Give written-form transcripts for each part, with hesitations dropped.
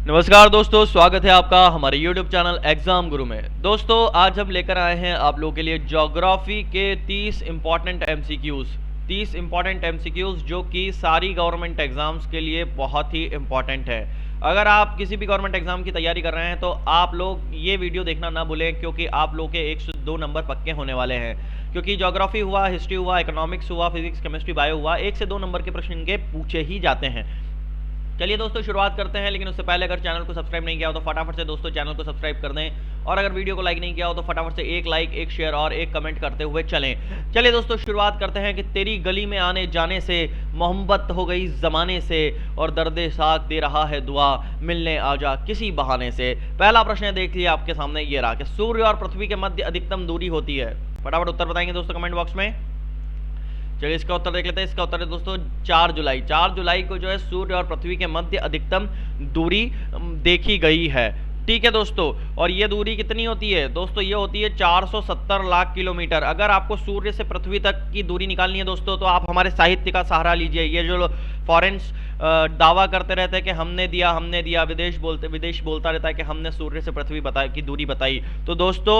नमस्कार दोस्तों, स्वागत है आपका हमारे YouTube चैनल एग्जाम गुरु में। दोस्तों आज हम लेकर आए हैं आप लोगों के लिए ज्योग्राफी के 30 इंपॉर्टेंट एमसीक्यूज जो कि सारी गवर्नमेंट एग्जाम्स के लिए बहुत ही इंपॉर्टेंट है। अगर आप किसी भी गवर्नमेंट एग्जाम की तैयारी कर रहे हैं तो आप लोग ये वीडियो देखना ना भूलें, क्योंकि आप लोग के 1 से 2 नंबर पक्के होने वाले हैं। क्योंकि ज्योग्राफी हुआ, हिस्ट्री हुआ, इकोनॉमिक्स हुआ, फिजिक्स, केमिस्ट्री, बायो हुआ, 1 से 2 नंबर के प्रश्न इनके पूछे ही जाते हैं। चलिए दोस्तों शुरुआत करते हैं, लेकिन उससे पहले अगर चैनल को सब्सक्राइब नहीं किया हो तो फटाफट से दोस्तों चैनल को सब्सक्राइब कर दें, और अगर वीडियो को लाइक नहीं किया हो तो फटाफट से एक लाइक, एक शेयर और एक कमेंट करते हुए चलें। चलिए दोस्तों शुरुआत करते हैं कि तेरी गली में आने जाने से मोहब्बत हो गई जमाने से, और दर्दे साथ दे रहा है दुआ मिलने आजा किसी बहाने से। पहला प्रश्न देख लिया आपके सामने, ये रहा कि सूर्य और पृथ्वी के मध्य अधिकतम दूरी होती है। फटाफट उत्तर बताएंगे दोस्तों कमेंट बॉक्स में। चलिए इसका उत्तर देख लेते हैं। इसका उत्तर है दोस्तों 4 जुलाई। 4 जुलाई को जो है सूर्य और पृथ्वी के मध्य अधिकतम दूरी देखी गई है। ठीक है दोस्तों, और ये दूरी कितनी होती है दोस्तों? ये होती है 470 लाख किलोमीटर। अगर आपको सूर्य से पृथ्वी तक की दूरी निकालनी है दोस्तों, तो आप हमारे साहित्य का सहारा लीजिए। ये जो फॉरेन्स दावा करते रहते हैं कि हमने दिया, विदेश बोलता रहता है कि हमने सूर्य से पृथ्वी की दूरी बताई। तो दोस्तों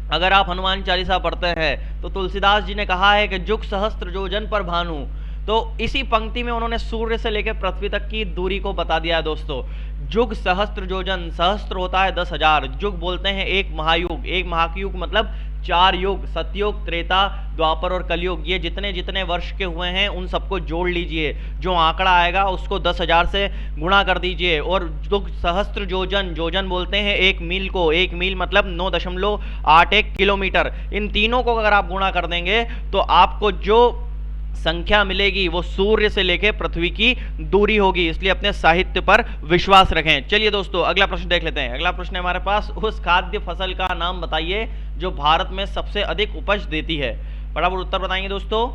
अगर आप हनुमान चालीसा पढ़ते हैं तो तुलसीदास जी ने कहा है कि जुग सहस्त्र योजन पर भानु, तो इसी पंक्ति में उन्होंने सूर्य से लेकर पृथ्वी तक की दूरी को बता दिया है दोस्तों। जुग सहस्त्र योजन, सहस्त्र होता है 10,000, जुग बोलते हैं एक महायुग। एक महायुग मतलब 4 युग, सतयुग, त्रेता, द्वापर और कलयुग। ये जितने जितने वर्ष के हुए हैं उन सबको जोड़ लीजिए, जो आंकड़ा आएगा उसको 10,000 से गुणा कर दीजिए। और जुग सहस्त्र योजन, योजन बोलते हैं 1 मील को, 1 मील मतलब 9.81 किलोमीटर। इन तीनों को अगर आप गुणा कर देंगे तो आपको जो संख्या मिलेगी वो सूर्य से लेकर पृथ्वी की दूरी होगी। इसलिए अपने साहित्य पर विश्वास रखें। चलिए दोस्तों अगला प्रश्न देख लेते हैं। अगला प्रश्न है हमारे पास, उस खाद्य फसल का नाम बताइए जो भारत में सबसे अधिक उपज देती है। फटाफट उत्तर बताएंगे दोस्तों।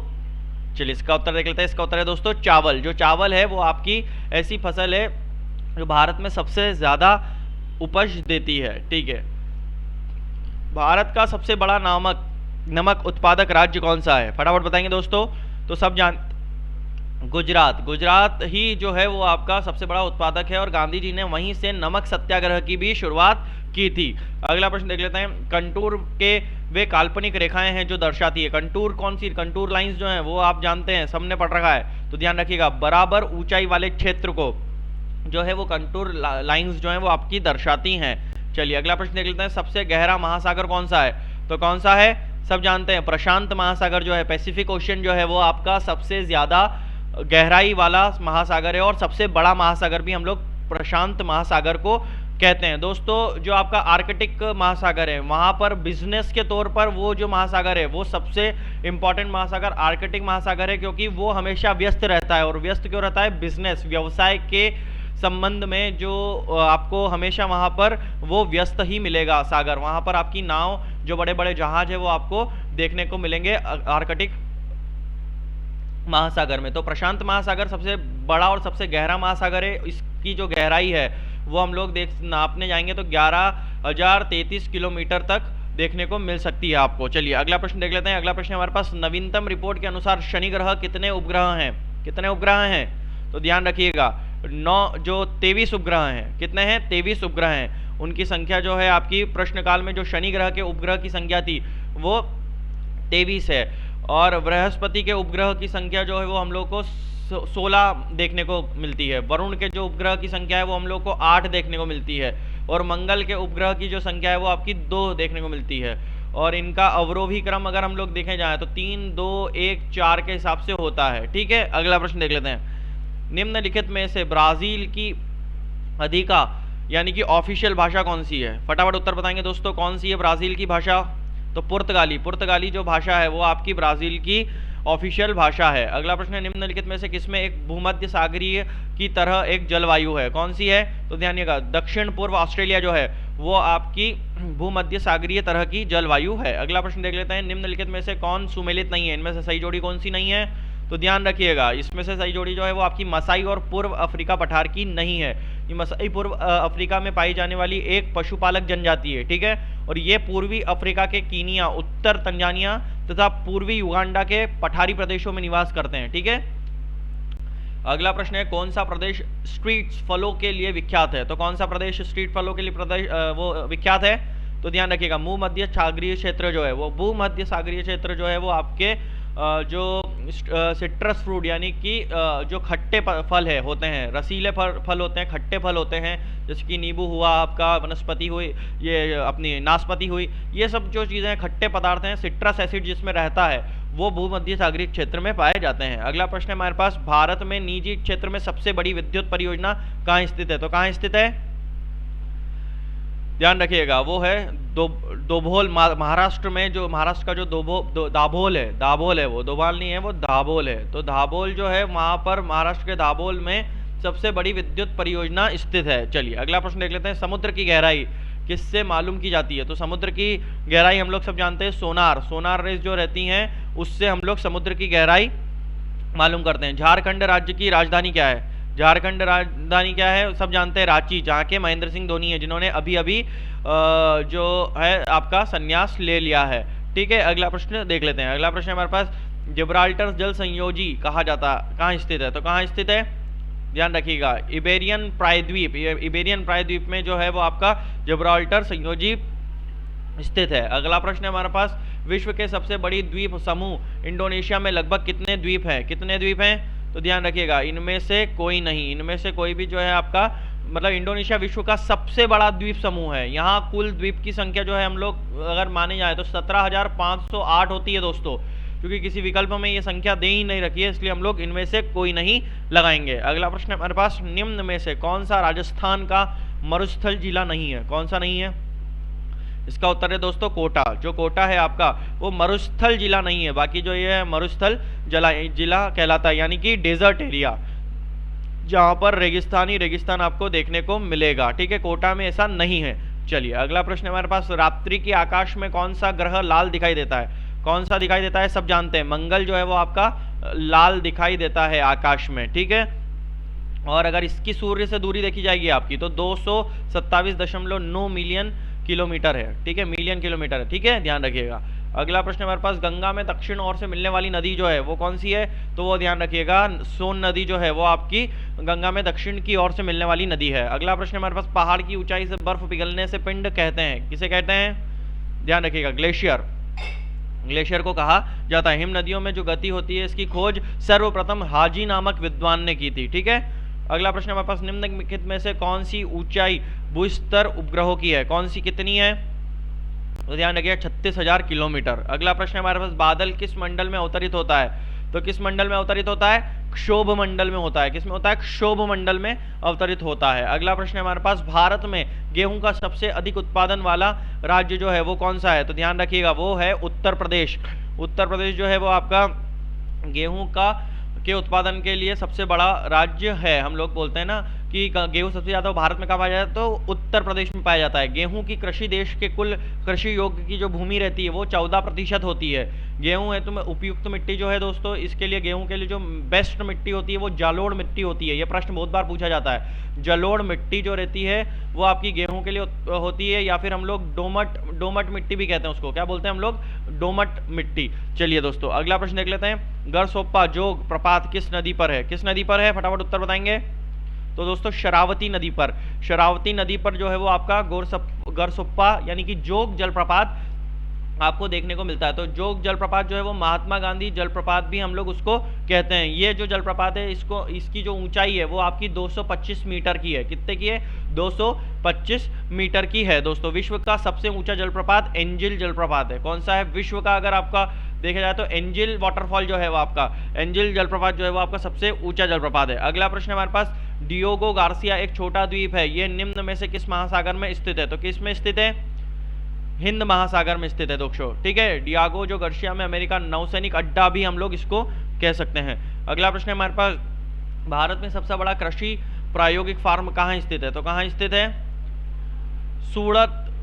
चलिए इसका उत्तर देख लेते हैं। इसका उत्तर है दोस्तों चावल। जो चावल है वो आपकी ऐसी फसल है जो भारत में सबसे ज्यादा उपज देती है। ठीक है, भारत का सबसे बड़ा नमक उत्पादक राज्य कौन सा है? फटाफट बताएंगे दोस्तों। तो सब गुजरात ही जो है वो आपका सबसे बड़ा उत्पादक है, और गांधी जी ने वहीं से नमक सत्याग्रह की भी शुरुआत की थी। अगला प्रश्न देख लेते हैं। कंटूर के वे काल्पनिक रेखाएं हैं जो दर्शाती है। कंटूर कौन सी? कंटूर लाइंस जो हैं वो आप जानते हैं, सबने पढ़ रखा है, तो ध्यान रखिएगा। बराबर ऊंचाई वाले क्षेत्र को जो है वो कंटूर लाइंस जो है वो आपकी दर्शाती हैं। चलिए अगला प्रश्न देख लेते हैं। सबसे गहरा महासागर कौन सा है? तो कौन सा है? सब जानते हैं, प्रशांत महासागर जो है, पैसिफिक ओशियन जो है वो आपका सबसे ज्यादा गहराई वाला महासागर है, और सबसे बड़ा महासागर भी हम लोग प्रशांत महासागर को कहते हैं। दोस्तों जो आपका आर्कटिक महासागर है, वहां पर बिजनेस के तौर पर वो जो महासागर है वो सबसे इंपॉर्टेंट महासागर आर्कटिक महासागर है, क्योंकि वो हमेशा व्यस्त रहता है। और व्यस्त क्यों रहता है? बिजनेस, व्यवसाय के संबंध में जो आपको हमेशा वहां पर वो व्यस्त ही मिलेगा सागर। वहां पर आपकी नाव, जो बड़े बड़े जहाज है वो आपको देखने को मिलेंगे आर्कटिक महासागर में। तो प्रशांत महासागर सबसे बड़ा और सबसे गहरा महासागर है। इसकी जो गहराई है वो हम लोग नापने जाएंगे तो 11,033 किलोमीटर तक देखने को मिल सकती है आपको। चलिए अगला प्रश्न देख लेते हैं। अगला प्रश्न हमारे पास, नवीनतम रिपोर्ट के अनुसार शनि ग्रह कितने उपग्रह हैं? कितने उपग्रह हैं? तो ध्यान रखिएगा, 23 उपग्रह हैं। कितने हैं? 23 उपग्रह हैं। उनकी संख्या जो है आपकी प्रश्नकाल में जो शनि ग्रह के उपग्रह की संख्या थी वो 23 है, और बृहस्पति के उपग्रह की संख्या जो है वो हम लोग को 16 देखने को मिलती है। वरुण के जो उपग्रह की संख्या है वो हम लोग को 8 देखने को मिलती है, और मंगल के उपग्रह की जो संख्या है वो आपकी 2 देखने को मिलती है। और इनका अवरोही क्रम अगर हम लोग देखे जाए तो 3, 2, 1, 4 के हिसाब से होता है। ठीक है, अगला प्रश्न देख लेते हैं। निम्नलिखित में से ब्राजील की अधिका यानी कि ऑफिशियल भाषा कौन सी है? फटाफट उत्तर बताएंगे दोस्तों। कौन सी है ब्राजील की भाषा? तो पुर्तगाली जो भाषा है वो आपकी ब्राजील की ऑफिशियल भाषा है। अगला प्रश्न है, निम्नलिखित में से किसमें एक भूमध्य सागरीय की तरह एक जलवायु है? कौन सी है? तो ध्यान रखिएगा, दक्षिण पूर्व ऑस्ट्रेलिया जो है वो आपकी भूमध्य सागरीय तरह की जलवायु है। अगला प्रश्न देख लेते हैं। निम्नलिखित में से कौन सुमेलित नहीं है? इनमें से सही जोड़ी कौन सी नहीं है? तो ध्यान रखिएगा, इसमें से सही जोड़ी जो है वो आपकी मसाई और पूर्व अफ्रीका पठार की नहीं है। ये मसाई पूर्व अफ्रीका में पाई जाने वाली एक पशुपालक जनजाति है। ठीक है, और ये पूर्वी अफ्रीका के कीनिया, उत्तर तंजानिया तथा पूर्वी युगांडा के पठारी प्रदेशों में निवास करते हैं। ठीक है, अगला प्रश्न है कौन सा प्रदेश स्ट्रीट फलों के लिए विख्यात है? तो कौन सा प्रदेश स्ट्रीट फलों के लिए प्रदेश वो विख्यात है? तो ध्यान रखिएगा भूमध्य सागरीय क्षेत्र जो है वो, भूमध्य सागरीय क्षेत्र जो है वो आपके जो सिट्रस फ्रूट यानी कि जो खट्टे फल है होते हैं, रसीले फल होते हैं, खट्टे फल होते हैं, जैसे कि नींबू हुआ आपका, वनस्पति हुई, ये अपनी नाशपाती हुई, ये सब जो चीज़ें खट्टे पदार्थ हैं, सिट्रस एसिड जिसमें रहता है वो भूमध्य सागरीय क्षेत्र में पाए जाते हैं। अगला प्रश्न है हमारे पास भारत में निजी क्षेत्र में सबसे बड़ी विद्युत परियोजना कहाँ स्थित है? तो कहाँ स्थित है? ध्यान रखिएगा वो है दोभोल, महाराष्ट्र में, जो महाराष्ट्र का जो दाभोल है, वो दोभाल नहीं है, वो दाभोल है। तो दाभोल जो है वहां पर महाराष्ट्र के दाभोल में सबसे बड़ी विद्युत परियोजना स्थित है। चलिए अगला प्रश्न देख लेते हैं, समुद्र की गहराई किससे मालूम की जाती है? तो समुद्र की गहराई हम लोग सब जानते हैं सोनार रेस जो रहती हैं उससे हम लोग समुद्र की गहराई मालूम करते हैं। झारखंड राज्य की राजधानी क्या है? झारखंड राजधानी क्या है? सब जानते हैं रांची, जहाँ के महेंद्र सिंह धोनी है, जिन्होंने अभी अभी जो है आपका संन्यास ले लिया है। ठीक है, अगला प्रश्न देख लेते हैं। अगला प्रश्न हमारे पास जिब्राल्टर जल संयोजी कहा जाता कहाँ स्थित है? तो कहाँ स्थित है? ध्यान रखिएगा इबेरियन प्रायद्वीप में जो है वो आपका जिब्राल्टर संयोजी स्थित है। अगला प्रश्न है हमारे पास, विश्व के सबसे बड़ी द्वीप समूह इंडोनेशिया में लगभग कितने द्वीप हैं? कितने द्वीप हैं? तो ध्यान रखिएगा इनमें से कोई नहीं, इनमें से कोई भी जो है आपका मतलब इंडोनेशिया विश्व का सबसे बड़ा द्वीप समूह है। यहाँ कुल द्वीप की संख्या जो है हम लोग अगर माने जाए तो 17,508 होती है दोस्तों, क्योंकि किसी विकल्प में ये संख्या दे ही नहीं रखी है, इसलिए हम लोग इनमें से कोई नहीं लगाएंगे। अगला प्रश्न हमारे पास, निम्न में से कौन सा राजस्थान का मरुस्थल जिला नहीं है? कौन सा नहीं है? इसका उत्तर है दोस्तों कोटा। जो कोटा है आपका वो मरुस्थल जिला नहीं है, बाकी जो ये है मरुस्थल जिला कहलाता है, यानी कि डेजर्ट एरिया जहां पर रेगिस्तान आपको देखने को मिलेगा। ठीक है, कोटा में ऐसा नहीं है। चलिए अगला प्रश्न हमारे पास, रात्रि के आकाश में कौन सा ग्रह लाल दिखाई देता है? कौन सा दिखाई देता है? सब जानते हैं मंगल जो है वो आपका लाल दिखाई देता है आकाश में। ठीक है, और अगर इसकी सूर्य से दूरी देखी जाएगी आपकी तो 227.9 मिलियन किलोमीटर है। ठीक है, मिलियन किलोमीटर है। ठीक है, ध्यान रखिएगा। अगला प्रश्न हमारे पास, गंगा में दक्षिण ओर से मिलने वाली नदी जो है वो कौन सी है? तो वो ध्यान रखिएगा सोन नदी जो है वो आपकी गंगा में दक्षिण की ओर से मिलने वाली नदी है। अगला प्रश्न हमारे पास, पहाड़ की ऊंचाई से बर्फ पिघलने से पिंड कहते हैं, किसे कहते हैं? ध्यान रखिएगा ग्लेशियर को कहा जाता है। हिम नदियों में जो गति होती है इसकी खोज सर्वप्रथम हाजी नामक विद्वान ने की थी। ठीक है, अगला प्रश्न हमारे पास, निम्नलिखित में से कौन सी ऊंचाई भूस्तर उपग्रहों की है? कौन सी कितनी है? तो ध्यान रखिए 36,000 किलोमीटर। अगला प्रश्न हमारे पास, बादल किस मंडल में अवतरित होता है? तो किस मंडल में अवतरित होता है? क्षोभ मंडल में होता है। किस में होता है? क्षोभ मंडल में अवतरित होता है। अगला प्रश्न हमारे पास, भारत में गेहूं का सबसे अधिक उत्पादन वाला राज्य जो है वो कौन सा है? तो ध्यान रखिएगा वो है उत्तर प्रदेश। उत्तर प्रदेश जो है वो आपका गेहूं के उत्पादन के लिए सबसे बड़ा राज्य है। हम लोग बोलते हैं ना कि गेहूं सबसे ज्यादा भारत में कहाँ पाया जाता है? तो उत्तर प्रदेश में पाया जाता है। गेहूं की कृषि देश के कुल कृषि योग्य की जो भूमि रहती है वो 14% होती है। गेहूं है तो उपयुक्त मिट्टी जो है दोस्तों, इसके लिए गेहूं के लिए जो बेस्ट मिट्टी होती है वो जलोढ़ मिट्टी होती है। ये प्रश्न बहुत बार पूछा जाता है। जलोढ़ मिट्टी जो रहती है वो आपकी गेहूं के लिए होती है, या फिर हम लोग डोमट मिट्टी भी कहते हैं उसको। क्या बोलते हैं हम लोग? डोमट मिट्टी। चलिए दोस्तों अगला प्रश्न देख लेते हैं, गरसोप्पा जोग प्रपात किस नदी पर है? किस नदी पर है? फटाफट उत्तर बताएंगे। तो दोस्तों शरावती नदी पर। शरावती नदी पर जो है वो आपका गरसोप्पा यानी कि जोग जलप्रपात आपको देखने को मिलता है। तो जोग जलप्रपात जो है वो महात्मा गांधी जलप्रपात भी हम लोग उसको कहते हैं। ये जो जलप्रपात है इसकी जो ऊंचाई है वो आपकी 225 मीटर की है। कितने की है? 225 मीटर की है दोस्तों। विश्व का सबसे ऊंचा जलप्रपात एंजिल जलप्रपात है। कौन सा है? विश्व का अगर आपका देखा जाए तो एंजिल वाटरफॉल जो है वो आपका एंजिल जलप्रपात जो है वो आपका सबसे ऊंचा जलप्रपात है। अगला प्रश्न हमारे पास, डियोगो गार्सिया एक छोटा द्वीप है, ये निम्न में से किस महासागर में स्थित है? तो किस में स्थित है? हिंद महासागर में स्थित है दोस्तों। ठीक है, डियागो जो गार्सिया में अमेरिका नौसैनिक अड्डा भी हम लोग इसको कह सकते हैं। अगला प्रश्न है हमारे पास, भारत में सबसे बड़ा कृषि प्रायोगिक फार्म कहाँ स्थित है? तो कहाँ स्थित है?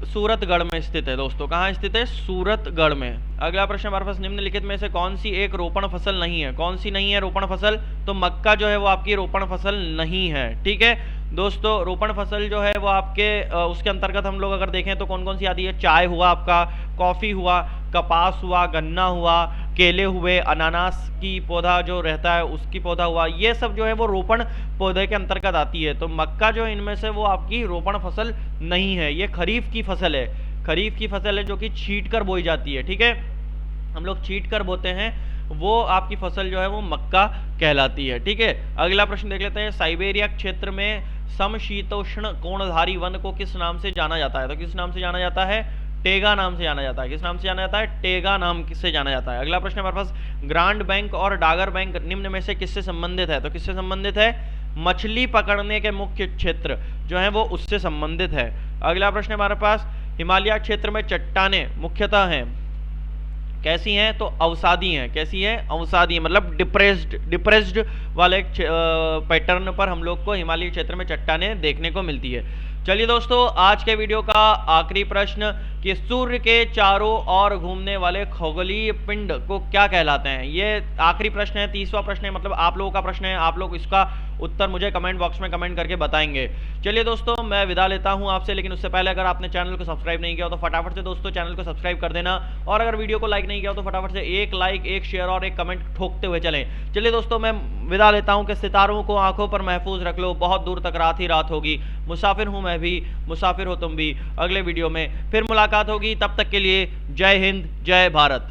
सूरतगढ़ में स्थित है दोस्तों। कहाँ स्थित है? सूरतगढ़ में। अगला प्रश्न हमारे पास, निम्नलिखित में से कौन सी एक रोपण फसल नहीं है? कौन सी नहीं है रोपण फसल? तो मक्का जो है वो आपकी रोपण फसल नहीं है। ठीक है, दोस्तों रोपण फसल जो है वो आपके उसके अंतर्गत हम लोग अगर देखें तो कौन कौन सी आती है, चाय हुआ आपका, कॉफ़ी हुआ, कपास हुआ, गन्ना हुआ, केले हुए, अनानास की पौधा जो रहता है उसकी पौधा हुआ, ये सब जो है वो रोपण पौधे के अंतर्गत आती है। तो मक्का जो इनमें से वो आपकी रोपण फसल नहीं है, ये खरीफ की फसल है। खरीफ की फसल है जो कि छींट कर बोई जाती है, ठीक है, हम लोग छींट कर बोते हैं, वो आपकी फसल जो है वो मक्का कहलाती है, ठीक है। अगला प्रश्न देख लेते हैं, साइबेरिया क्षेत्र में समशीतोष्ण कोणधारी वन को किस नाम से जाना जाता है? तो किस नाम से जाना जाता है? टेगा नाम से जाना जाता है। किस नाम से जाना जाता है? टेगा नाम से जाना जाता है। अगला प्रश्न हमारे पास, ग्रांड बैंक और डागर बैंक निम्न में से किससे संबंधित है? तो किससे संबंधित है? मछली पकड़ने के मुख्य क्षेत्र जो है वो उससे संबंधित है। अगला प्रश्न हमारे पास, हिमालय क्षेत्र में चट्टानें मुख्यतः हैं कैसी हैं? तो अवसादी हैं। कैसी है? अवसादी है, मतलब डिप्रेस्ड वाले पैटर्न पर हम लोग को हिमालय क्षेत्र में चट्टानें देखने को मिलती है। चलिए दोस्तों, आज के वीडियो का आखिरी प्रश्न कि सूर्य के चारों ओर घूमने वाले खगोलीय पिंड को क्या कहलाते हैं? ये आखिरी प्रश्न है, 30वां प्रश्न है, मतलब आप लोगों का प्रश्न है। आप लोग इसका उत्तर मुझे कमेंट बॉक्स में कमेंट करके बताएंगे। चलिए दोस्तों, मैं विदा लेता हूं आपसे, लेकिन उससे पहले अगर आपने चैनल को सब्सक्राइब नहीं किया हो तो फटाफट से दोस्तों चैनल को सब्सक्राइब कर देना, और अगर वीडियो को लाइक नहीं किया हो तो फटाफट से एक लाइक, एक शेयर और एक कमेंट ठोकते हुए चलें। चलिए दोस्तों, मैं विदा लेता हूं कि सितारों को आंखों पर महफूज रख लो, बहुत दूर तक रात ही रात होगी, मुसाफिर हूं मैं भी, मुसाफिर हो तुम भी। अगले वीडियो में फिर मुलाकात होगी, तब तक के लिए जय हिंद, जय भारत।